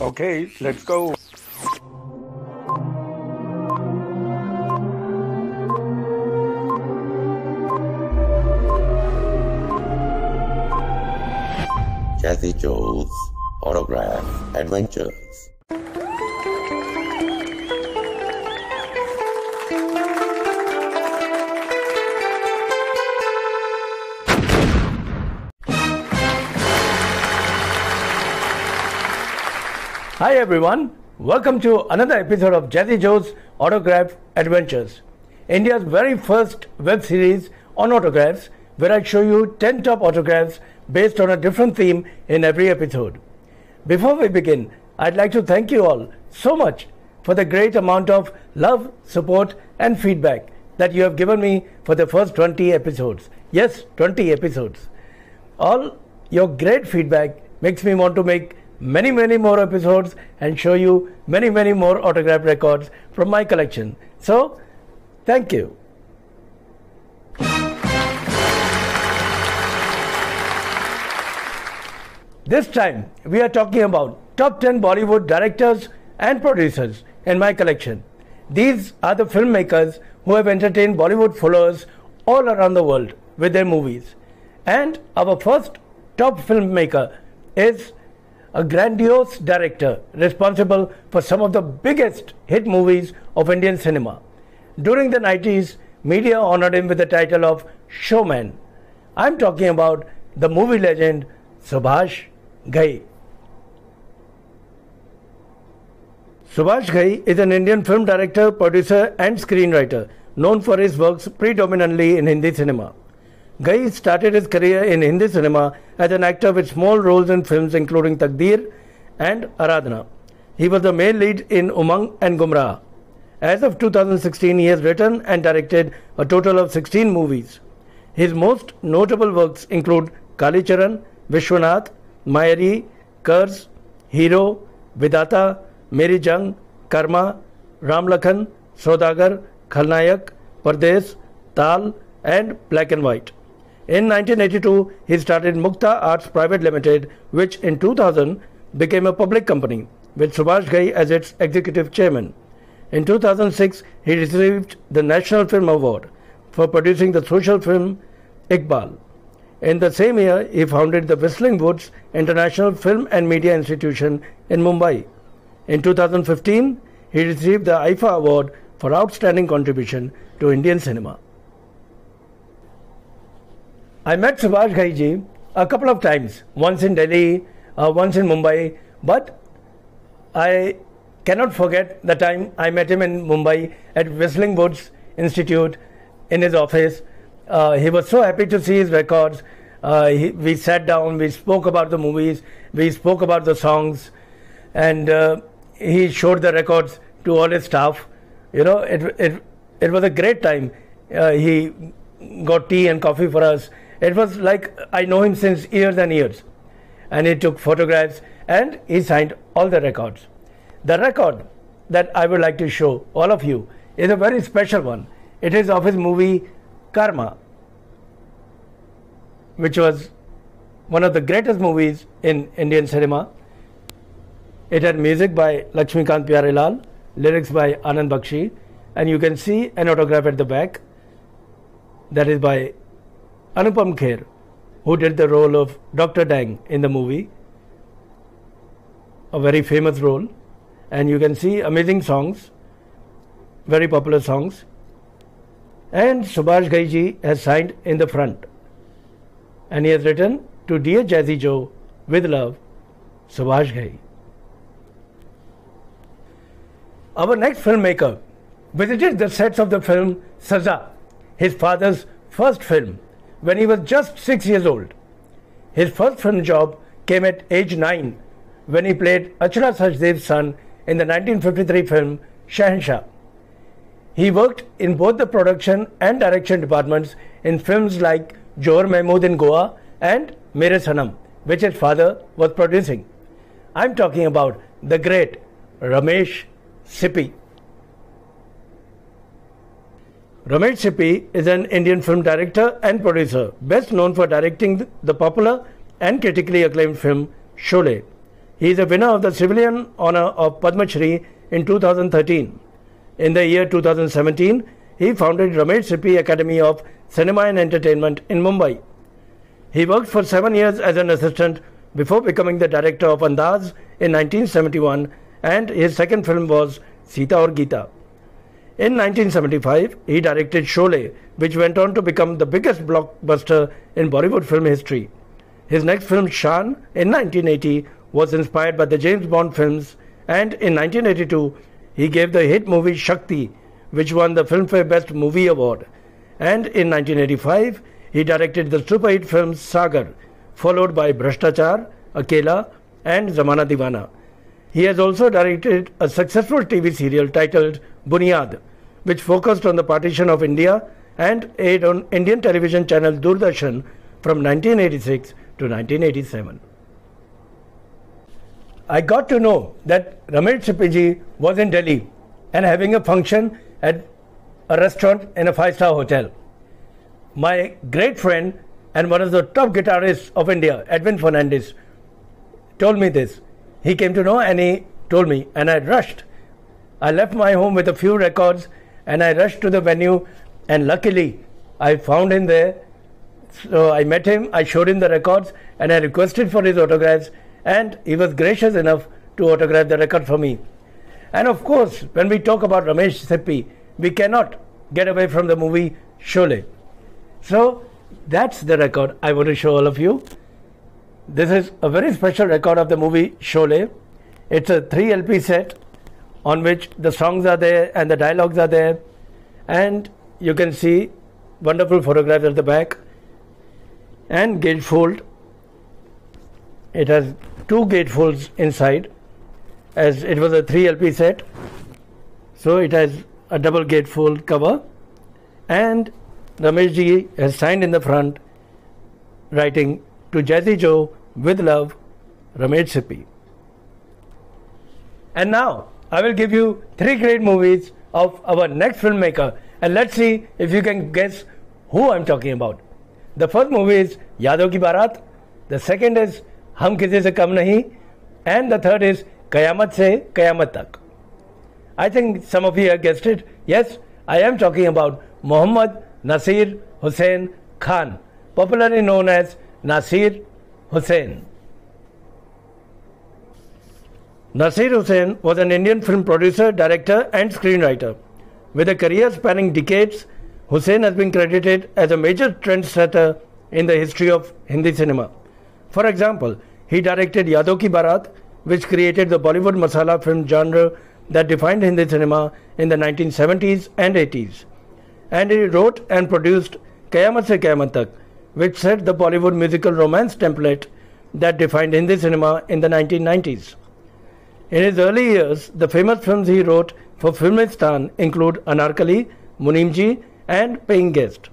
Okay, let's go. Jazzy Joe's Autograph Adventures. Hi everyone, welcome to another episode of Jazzy Joe's Autograph Adventures, India's very first web series on autographs, where I show you 10 top autographs based on a different theme in every episode. Before we begin, I'd like to thank you all so much for the great amount of love, support and feedback that you have given me for the first 20 episodes. Yes, 20 episodes. All your great feedback makes me want to make many more episodes and show you many more autograph records from my collection. So, thank you. This time, we are talking about top 10 Bollywood directors and producers in my collection. These are the filmmakers who have entertained Bollywood followers all around the world with their movies. And our first top filmmaker is a grandiose director responsible for some of the biggest hit movies of Indian cinema. During the 90s, media honored him with the title of Showman. I'm talking about the movie legend Subhash Ghai. Subhash Ghai is an Indian film director, producer and screenwriter known for his works predominantly in Hindi cinema. Ghai started his career in Hindi cinema as an actor with small roles in films including Taqdeer and Aradhana. He was the male lead in Umang and Gumrah. As of 2016, he has written and directed a total of 16 movies. His most notable works include Kali Charan, Vishwanath, Mayari, Kurz, Hero, Vidata, Meri Jang, Karma, Ram Lakhan, Saudagar, Khalnayak, Pardes, Tal and Black and White. In 1982, he started Mukta Arts Private Limited, which in 2000 became a public company, with Subhash Ghai as its executive chairman. In 2006, he received the National Film Award for producing the social film Iqbal. In the same year, he founded the Whistling Woods International Film and Media Institution in Mumbai. In 2015, he received the IFA Award for Outstanding Contribution to Indian Cinema. I met Subhash Ghai ji a couple of times, once in Delhi, once in Mumbai, but I cannot forget the time I met him in Mumbai at Whistling Woods Institute in his office. He was so happy to see his records. We sat down, we spoke about the movies, we spoke about the songs, and he showed the records to all his staff. You know, it was a great time. He got tea and coffee for us. It was like I know him since years and years. And he took photographs and he signed all the records. The record that I would like to show all of you is a very special one. It is of his movie Karma, which was one of the greatest movies in Indian cinema. It had music by Lakshmikant Pyarelal, lyrics by Anand Bakshi, and you can see an autograph at the back that is by Anupam Kher, who did the role of Dr. Dang in the movie, a very famous role. And you can see amazing songs, very popular songs. And Subhash Ghai ji has signed in the front. And he has written, "To Dear Jazzy Joe, with love, Subhash Ghai." Our next filmmaker visited the sets of the film Saza, his father's first film, when he was just 6 years old. His first film job came at age 9 when he played Achla Sachdev's son in the 1953 film Shahenshah. He worked in both the production and direction departments in films like Johar Mahmood in Goa and Mere Sanam, which his father was producing. I'm talking about the great Ramesh Sippy. Ramesh Sippy is an Indian film director and producer, best known for directing the popular and critically acclaimed film Sholay. He is a winner of the Civilian Honour of Padma Shri in 2013. In the year 2017, he founded Ramesh Sippy Academy of Cinema and Entertainment in Mumbai. He worked for 7 years as an assistant before becoming the director of Andaz in 1971, and his second film was Sita Aur Geeta. In 1975, he directed Sholay, which went on to become the biggest blockbuster in Bollywood film history. His next film, Shaan, in 1980, was inspired by the James Bond films, and in 1982, he gave the hit movie Shakti, which won the Filmfare Best Movie Award. And in 1985, he directed the super hit films Sagar, followed by Bhrashtachar, Akela, and Zamana Deewana. He has also directed a successful TV serial titled Bunyad, which focused on the partition of India and aired on Indian television channel Doordarshan from 1986 to 1987. I got to know that Ramesh Sippy ji was in Delhi and having a function at a restaurant in a 5-star hotel. My great friend and one of the top guitarists of India, Edwin Fernandez, told me this. He came to know and he told me, and I rushed. I left my home with a few records and I rushed to the venue, and luckily I found him there. So I met him, I showed him the records and I requested for his autographs, and he was gracious enough to autograph the record for me. And of course, when we talk about Ramesh Sippy, we cannot get away from the movie Sholay. So that's the record I want to show all of you. This is a very special record of the movie Sholay. It's a 3 LP set on which the songs are there and the dialogues are there, and you can see wonderful photographs at the back and gatefold. It has 2 gatefolds inside, as it was a 3 LP set, so it has a double gatefold cover, and Ramesh ji has signed in the front writing, "To Jazzy Joe, with love, Ramesh Sippy." And now I will give you 3 great movies of our next filmmaker, and let's see if you can guess who I'm talking about. The first movie is Yadon Ki Baarat, the second is Hum Kisi Se Kam Nahi, and the third is Qayamat Se Qayamat Tak. I think some of you have guessed it. Yes, I am talking about Mohammad Nasir Hussain Khan, popularly known as Nasir Hussain. Nasir Hussain was an Indian film producer, director and screenwriter. With a career spanning decades, Hussain has been credited as a major trendsetter in the history of Hindi cinema. For example, he directed Yadon Ki Baarat, which created the Bollywood masala film genre that defined Hindi cinema in the 1970s and 80s. And he wrote and produced Qayamat Se Qayamat Tak, which set the Bollywood musical romance template that defined Hindi cinema in the 1990s. In his early years, the famous films he wrote for Filmistan include Anarkali, Munimji, and Paying Guest.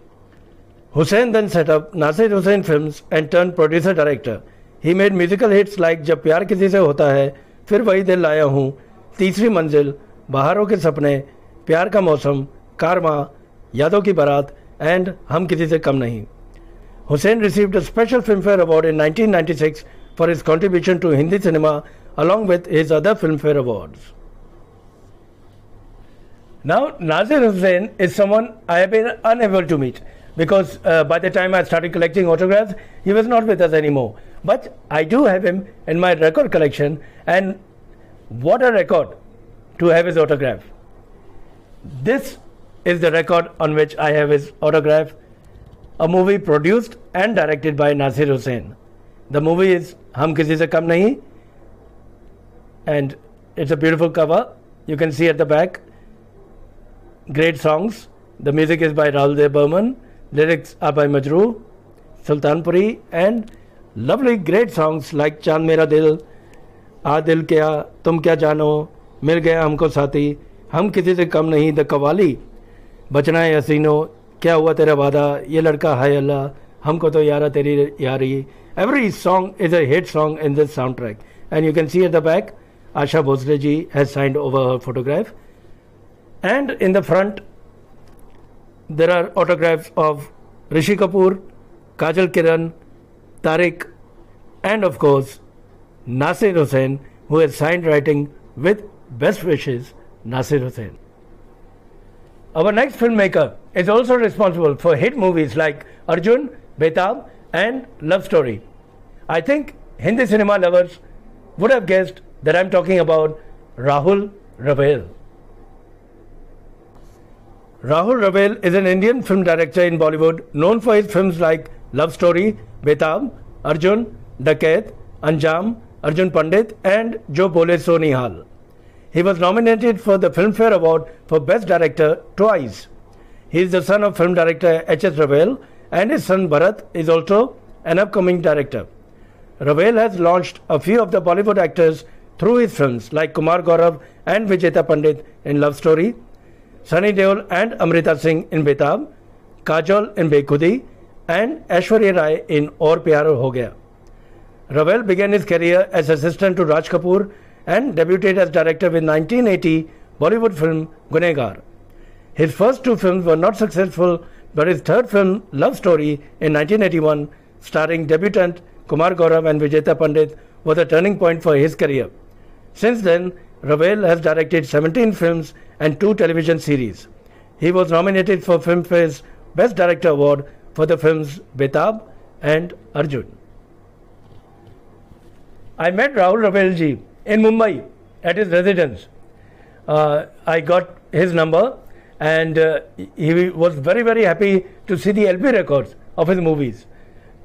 Hussain then set up Nasir Hussain Films and turned producer-director. He made musical hits like Jab Pyar Kisi Se Hota Hai, Fir Wahi Dil Laya Hoon, Teesri Manzil, Baharon Ke Sapne, Pyar Ka Mausam, Karma, Yadon Ki Baarat, and Hum Kisi Se Kam Nahi. Hussain received a special Filmfare Award in 1996 for his contribution to Hindi cinema, along with his other Filmfare Awards. Now, Nasir Hussain is someone I have been unable to meet, because by the time I started collecting autographs, he was not with us anymore. But I do have him in my record collection, and what a record to have his autograph. This is the record on which I have his autograph, a movie produced and directed by Nasir Hussain. The movie is Hum Kisi Se Kam Nahi, and it's a beautiful cover. You can see at the back. Great songs. The music is by Rahul Dev Burman. Lyrics are by Majroo Sultanpuri, and lovely great songs like Chand Mera Dil, Aa Dil Kya, Tum Kya Jano, Mil Gaya Humko Saathi, Hum Kisi Se Kam Nahi, The Qawwali, Bachna Hai Hasino, Kya Hua Tera Wada, Ye Ladka Hai Allah, Humko To Yara Teri Yari. Every song is a hit song in this soundtrack. And you can see at the back, Asha Bhosle ji has signed over her photograph. And in the front, there are autographs of Rishi Kapoor, Kajal Kiran, Tariq, and of course, Nasir Hussain, who has signed writing with Best Wishes, Nasir Hussain. Our next filmmaker is also responsible for hit movies like Arjun, Betab and Love Story. I think Hindi cinema lovers would have guessed that I am talking about Rahul Ravel. Rahul Ravel is an Indian film director in Bollywood known for his films like Love Story, Betab, Arjun, Dakat, Anjam, Arjun Pandit and Jo Bole So Nihal. He was nominated for the Filmfare Award for Best Director twice. He is the son of film director H.S. Ravel and his son Bharat is also an upcoming director. Ravel has launched a few of the Bollywood actors through his films like Kumar Gaurav and Vijeta Pandit in Love Story, Sunny Deol and Amrita Singh in Betab, Kajol in Bekhudi and Aishwarya Rai in Aur Pyar Ho Gaya. Ravel began his career as assistant to Raj Kapoor and debuted as director with 1980 Bollywood film Gunegar. His first two films were not successful, but his third film Love Story in 1981 starring debutant Kumar Gaurav and Vijeta Pandit was a turning point for his career. Since then, Ravel has directed 17 films and 2 television series. He was nominated for Filmfare's Best Director Award for the films Betab and Arjun. I met Rahul Ravel ji in Mumbai at his residence. I got his number and he was very happy to see the LP records of his movies.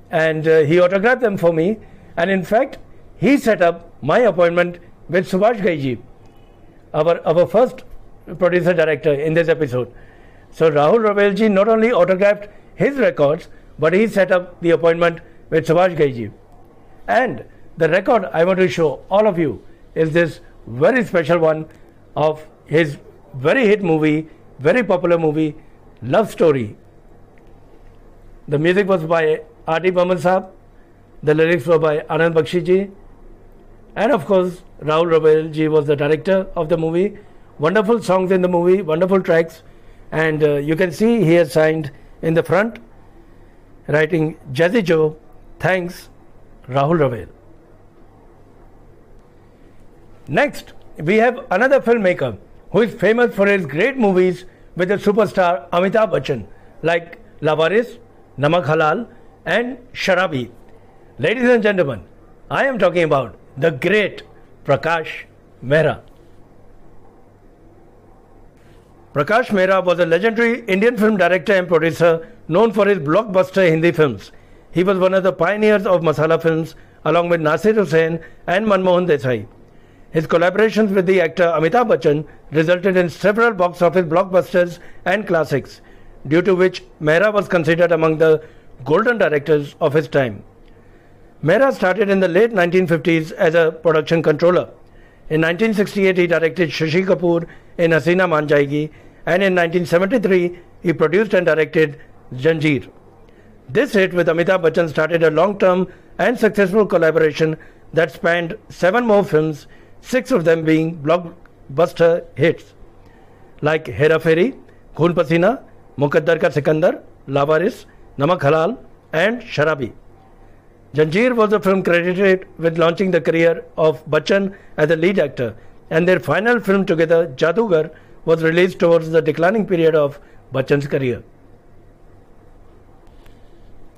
And he autographed them for me. And in fact, he set up my appointment with Subhash Ghai ji, our first producer-director in this episode. So Rahul Ravel ji not only autographed his records, but he set up the appointment with Subhash Ghai ji. And the record I want to show all of you is this very special one of his very hit movie, very popular movie, Love Story. The music was by R.D. Burman Saab, the lyrics were by Anand Bakshi ji, and of course Rahul Ravel ji was the director of the movie. Wonderful songs in the movie, wonderful tracks, and you can see he has signed in the front writing Jazzy Joe, thanks Rahul Ravel. Next, we have another filmmaker who is famous for his great movies with the superstar Amitabh Bachchan like Lawaris, Namak Halal and Sharabi. Ladies and gentlemen, I am talking about the great Prakash Mehra. Prakash Mehra was a legendary Indian film director and producer known for his blockbuster Hindi films. He was one of the pioneers of Masala films along with Nasir Hussain and Manmohan Desai. His collaborations with the actor Amitabh Bachchan resulted in several box office blockbusters and classics, due to which Mehra was considered among the golden directors of his time. Mehra started in the late 1950s as a production controller. In 1968, he directed Shashi Kapoor in Hasina Maan Jayegi, and in 1973, he produced and directed Janjeer. This hit with Amitabh Bachchan started a long-term and successful collaboration that spanned 7 more films, 6 of them being blockbuster hits like Hera Fairy, Khoon Pasina, Muqaddar Ka Sikandar, Lawaris, Namak Halal and Sharabi. Janjeer was the film credited with launching the career of Bachchan as a lead actor, and their final film together, Jadugar, was released towards the declining period of Bachchan's career.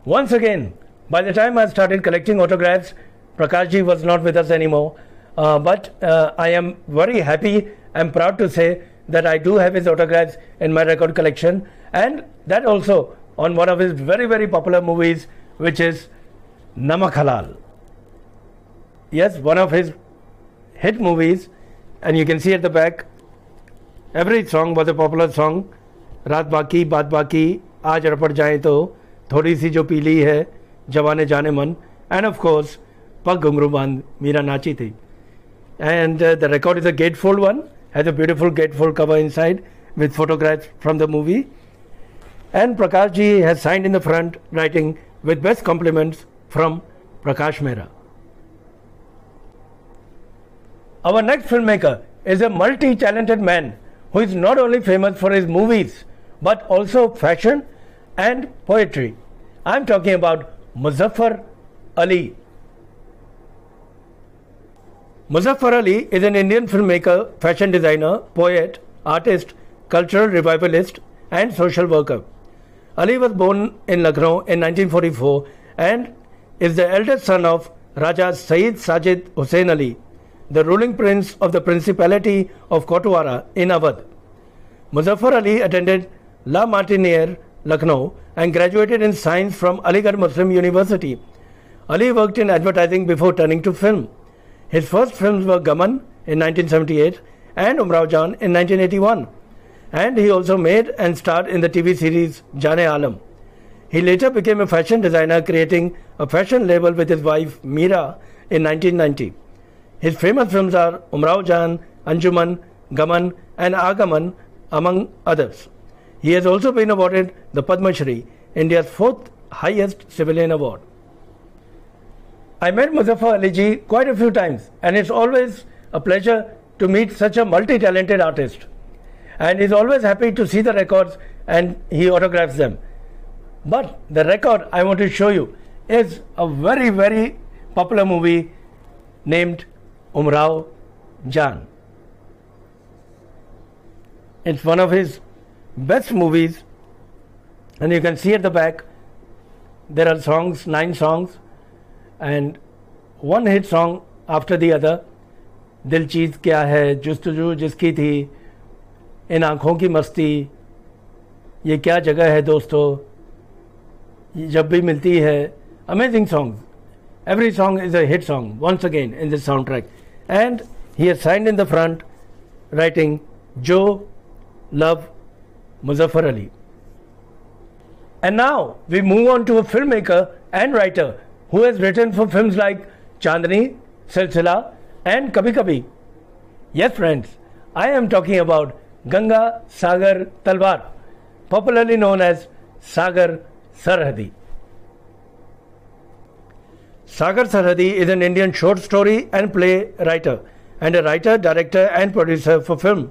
Once again, by the time I started collecting autographs, Prakash ji was not with us anymore, but I am very happy and proud to say that I do have his autographs in my record collection, and that also on one of his very popular movies, which is Namak Halal. Yes, one of his hit movies, and you can see at the back, every song was a popular song. Raat Baki, Baat Baki, Aaj Rapad Jaye To, Thodi Si Jo Peeli Hai, Jawane Jaane Man, and of course, Pag Ghungru Band, Meera Nachi Thi. And the record is a gatefold one, has a beautiful gatefold cover inside with photographs from the movie. And Prakash ji has signed in the front writing with best compliments from Prakash Mehra. Our next filmmaker is a multi-talented man who is not only famous for his movies but also fashion and poetry. I am talking about Muzaffar Ali. Muzaffar Ali is an Indian filmmaker, fashion designer, poet, artist, cultural revivalist, and social worker. Ali was born in Lucknow in 1944 and is the eldest son of Raja Sayyid Sajid Hussain Ali, the ruling prince of the Principality of Kotwara in Awadh. Muzaffar Ali attended La Martiniere, Lucknow, and graduated in science from Aligarh Muslim University. Ali worked in advertising before turning to film. His first films were Gaman in 1978 and Umrao Jaan in 1981. And he also made and starred in the TV series Jane Alam. He later became a fashion designer, creating a fashion label with his wife Meera in 1990. His famous films are Umrao Jaan, Anjuman, Gaman and Agaman, among others. He has also been awarded the Padma Shri, India's fourth highest civilian award. I met Muzaffar Ali ji quite a few times, and it's always a pleasure to meet such a multi-talented artist. And he's always happy to see the records and he autographs them. But the record I want to show you is a very, very popular movie named Umrao Jaan. It's one of his best movies, and you can see at the back there are songs, 9 songs, and one hit song after the other. दिल चीज़ क्या है, जुस्तजू जिसकी थी, इन आँखों की मस्ती, ये क्या जगह है दोस्तों, जब भी मिलती है. Amazing songs. Every song is a hit song once again in this soundtrack. And he has signed in the front writing Jo Love Muzaffar Ali. And now we move on to a filmmaker and writer who has written for films like Chandni, Silsila and Kabhi Kabhi. Yes friends, I am talking about Ganga Sagar Talwar, popularly known as Sagar Sarhadi. Sagar Sarhadi is an Indian short story and play writer and a writer, director and producer for film.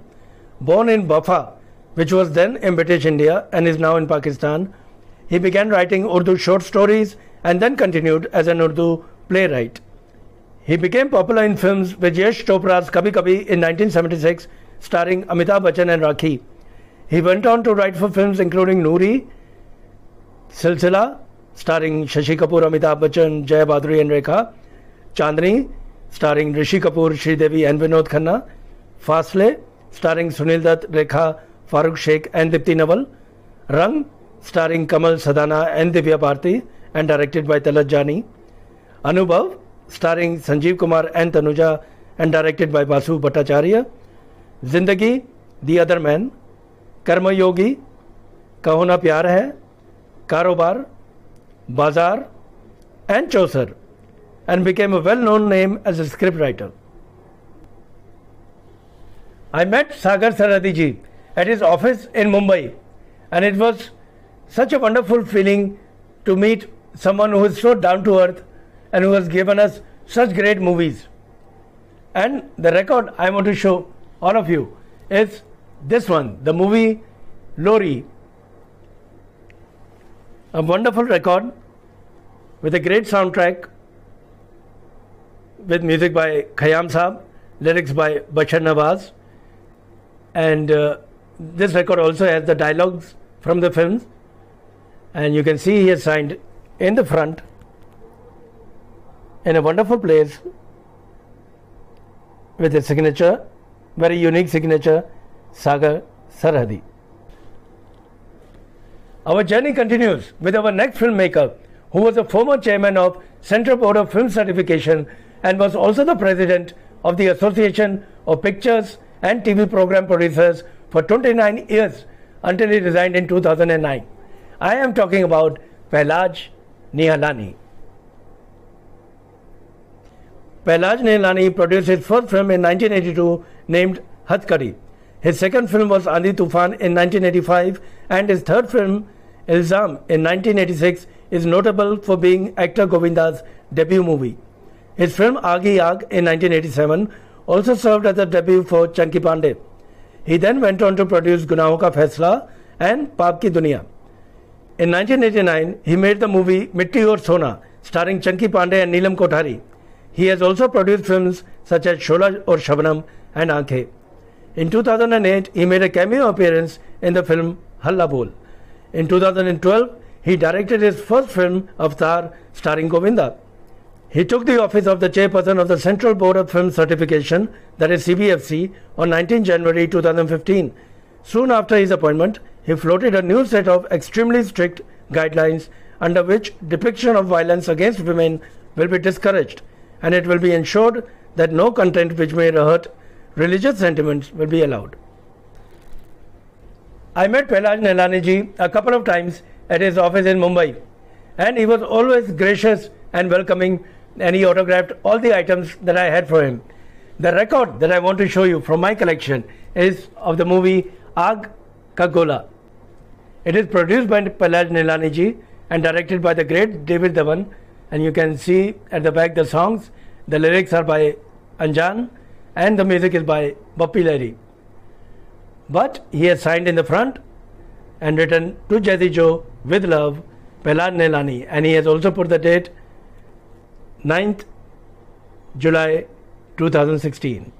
Born in Bafa, which was then in British India and is now in Pakistan, he began writing Urdu short stories and then continued as an Urdu playwright. He became popular in films with Yash Chopra's Kabhi Kabhi in 1976, starring Amitabh Bachchan and Rakhi. He went on to write for films including Noori, Silsila, starring Shashi Kapoor, Amitabh Bachchan, Jaya Bhaduri and Rekha, Chandni, starring Rishi Kapoor, Sridevi and Vinod Khanna, Fasle, starring Sunil Dutt, Rekha, Farooq Sheikh and Dipti Nawal, Rang, starring Kamal Sadana and Divya Bharti and directed by Talat Jani, Anubhav, starring Sanjeev Kumar and Tanuja and directed by Basu Bhattacharya, Zindagi, The Other Man, Karma Yogi, Kaho Na Pyar Hai, Karobar, Bazaar and Chaucer, and became a well-known name as a scriptwriter. I met Sagar Sarhadi ji at his office in Mumbai, and it was such a wonderful feeling to meet someone who is so down to earth and who has given us such great movies. And the record I want to show all of you is this one, the movie Lori. A wonderful record with a great soundtrack with music by Khayyam Saab, lyrics by Bashar Nawaz, and this record also has the dialogues from the films, and you can see he has signed in the front in a wonderful place with a signature, very unique signature, Sagar Sarhadi. Our journey continues with our next filmmaker, who was a former chairman of Central Board of Film Certification and was also the president of the Association of Pictures and TV Program Producers for 29 years until he resigned in 2009. I am talking about Pehlaj Nihalani. Pehlaj Nihalani produced his first film in 1982 named Hatkari. His second film was Aandhi Tufan in 1985, and his third film, Ilzam, in 1986 is notable for being actor Govinda's debut movie. His film Aagi Aag in 1987 also served as a debut for Chunky Pandey. He then went on to produce Gunahon Ka Faisla and Paap Ki Duniya. In 1989, he made the movie Mitti Aur Sona, starring Chunky Pandey and Neelam Kothari. He has also produced films such as Shola or Shabnam and Aankhein. In 2008, he made a cameo appearance in the film Halla Bol. In 2012, he directed his first film, Avatar, starring Govinda. He took the office of the chairperson of the Central Board of Film Certification, that is CBFC, on 19 January 2015. Soon after his appointment, he floated a new set of extremely strict guidelines under which depiction of violence against women will be discouraged, and it will be ensured that no content which may hurt religious sentiments will be allowed. I met Prahlad Nilani ji a couple of times at his office in Mumbai, and he was always gracious and welcoming, and he autographed all the items that I had for him. The record that I want to show you from my collection is of the movie Aag Ka Gola. It is produced by Prahlad Nilani ji and directed by the great David Dhawan, and you can see at the back the songs. The lyrics are by Anjan and the music is by Bappi Lahiri. But he has signed in the front and written to Jesse Joe with love, Prahlad Nilani, and he has also put the date 9th July 2016.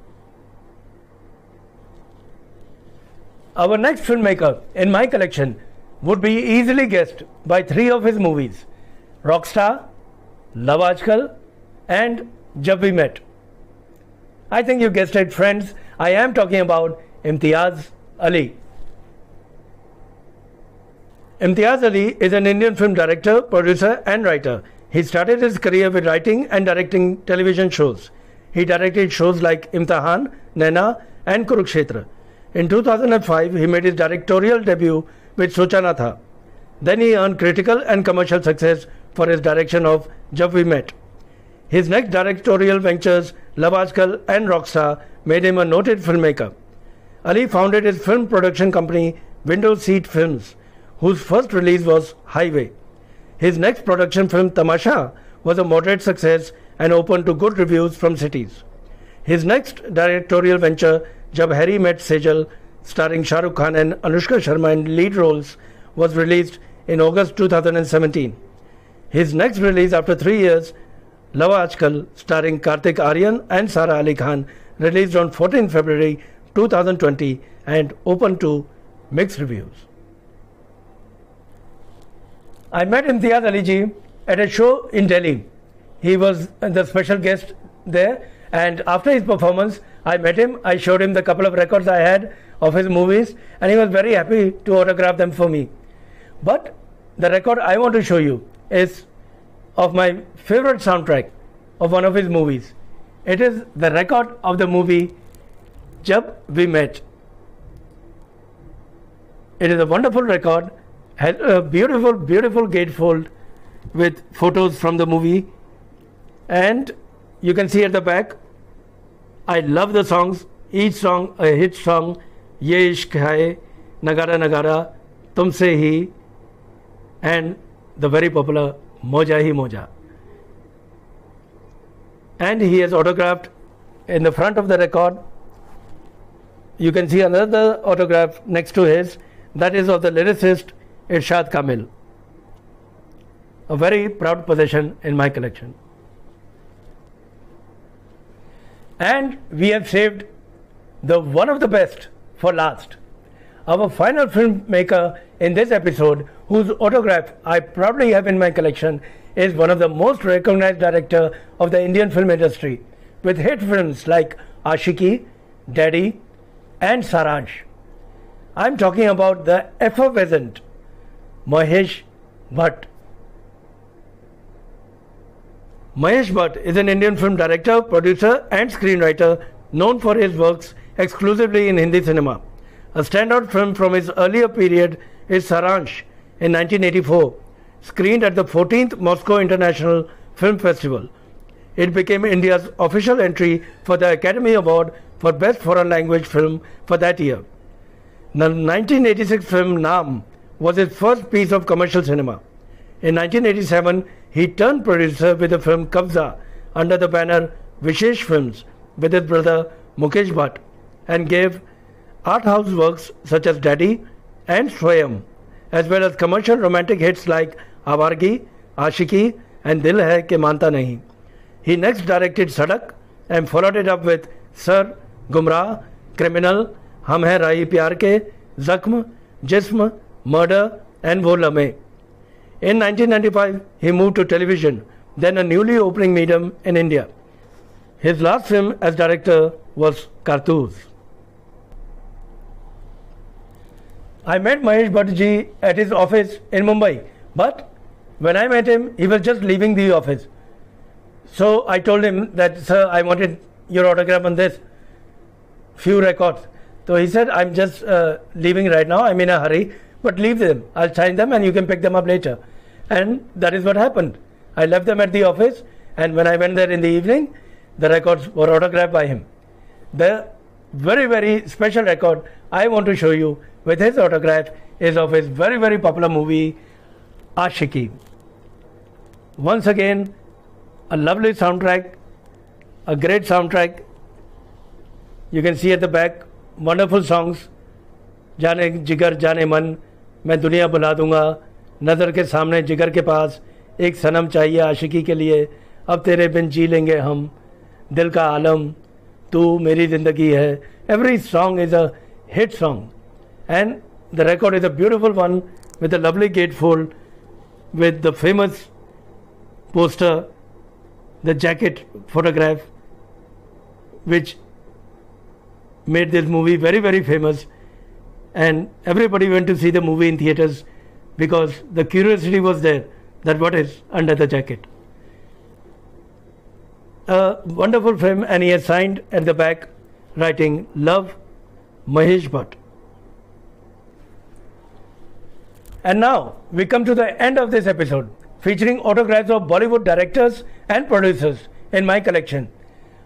Our next filmmaker in my collection would be easily guessed by three of his movies: Rockstar, Love Aajkal and Jab We Met. I think you guessed it, friends. I am talking about Imtiaz Ali. Imtiaz Ali is an Indian film director, producer and writer. He started his career with writing and directing television shows. He directed shows like Imtihan, Naina and Kurukshetra. In 2005, he made his directorial debut with Socha Na Tha. Then he earned critical and commercial success for his direction of Jab We Met. His next directorial ventures, Love Aajkal and Rockstar, made him a noted filmmaker. Ali founded his film production company, Window Seat Films, whose first release was Highway. His next production film, Tamasha, was a moderate success and opened to good reviews from cities. His next directorial venture, Jab Harry Met Sejal, starring Shah Rukh Khan and Anushka Sharma in lead roles, was released in August 2017. His next release after 3 years, Love Aajkal, starring Kartik Aaryan and Sara Ali Khan, released on 14 February 2020 and opened to mixed reviews. I met Imtiaz Ali ji at a show in Delhi. He was the special guest there, and after his performance, I met him. I showed him the couple of records I had of his movies, and he was very happy to autograph them for me. But the record I want to show you is of my favorite soundtrack of one of his movies. It is the record of the movie Jab We Met. It is a wonderful record, has a beautiful, beautiful gatefold with photos from the movie, and you can see at the back, I love the songs, each song a hit song, Ye Ishq Hai, Nagara Nagara, Tumse Hi, and the very popular Moja Hi Moja. And he has autographed in the front of the record. You can see another autograph next to his, that is of the lyricist Irshad Kamil. A very proud possession in my collection. And we have saved the one of the best for last. Our final filmmaker in this episode, whose autograph I proudly have in my collection, is one of the most recognized directors of the Indian film industry, with hit films like Ashiki, Daddy and Saransh. I am talking about the effervescent Mahesh Bhatt. Mahesh Bhatt is an Indian film director, producer and screenwriter known for his works exclusively in Hindi cinema. A standout film from his earlier period is Saransh in 1984, screened at the 14th Moscow International Film Festival. It became India's official entry for the Academy Award for Best Foreign Language Film for that year. The 1986 film Naam was his first piece of commercial cinema. In 1987, he turned producer with the film Kabza under the banner Vishesh Films with his brother Mukesh Bhatt, and gave art house works such as Daddy and Swayam, as well as commercial romantic hits like Awargi, Ashiki and Dil Hai Ke Manta Nahi. He next directed Sadak and followed it up with Sir, Gumrah, Criminal, Hum Hai Rahi Pyar Ke, Zakhm, Jism, Murder, and Wo Lamhe. In 1995, he moved to television, then a newly opening medium in India. His last film as director was Kartoos. I met Mahesh Bhatt ji at his office in Mumbai, but when I met him, he was just leaving the office. So I told him that, sir, I wanted your autograph on this few records. So he said, I'm just leaving right now, I'm in a hurry, but leave them, I'll sign them and you can pick them up later. And that is what happened. I left them at the office, and when I went there in the evening, the records were autographed by him. The very, very special record I want to show you with his autograph is of his very, very popular movie, Aashiqui. Once again, a lovely soundtrack, a great soundtrack. You can see at the back, wonderful songs. जाने जिगर जाने मन, मैं दुनिया बुला दूंगा, नज़र के सामने जिगर के पास, एक सनम चाहिए आशिकी के लिए, अब तेरे बिन जी लेंगे हम, दिल का आलम, तू मेरी ज़िंदगी है. Every song is a hit song, and the record is a beautiful one with a lovely gatefold, with the famous poster, the jacket photograph, which made this movie very, very famous. And everybody went to see the movie in theaters because the curiosity was there that what is under the jacket. A wonderful film, and he has signed at the back writing, Love, Mahesh Bhatt. And now we come to the end of this episode, featuring autographs of Bollywood directors and producers in my collection.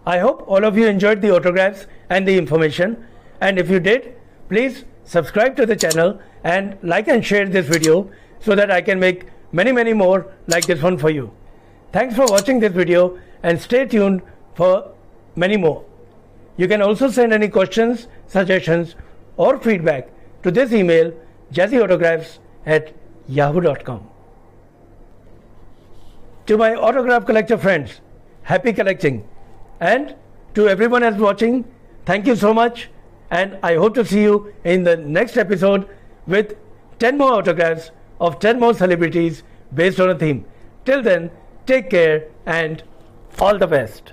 I hope all of you enjoyed the autographs and the information, and if you did, please subscribe to the channel and like and share this video so that I can make many, many more like this one for you. Thanks for watching this video, and stay tuned for many more. You can also send any questions, suggestions or feedback to this email, jazzyautographs@yahoo.com. To my autograph collector friends, happy collecting, and to everyone else watching, thank you so much, and I hope to see you in the next episode with 10 more autographs of 10 more celebrities based on a theme. Till then, take care and all the best.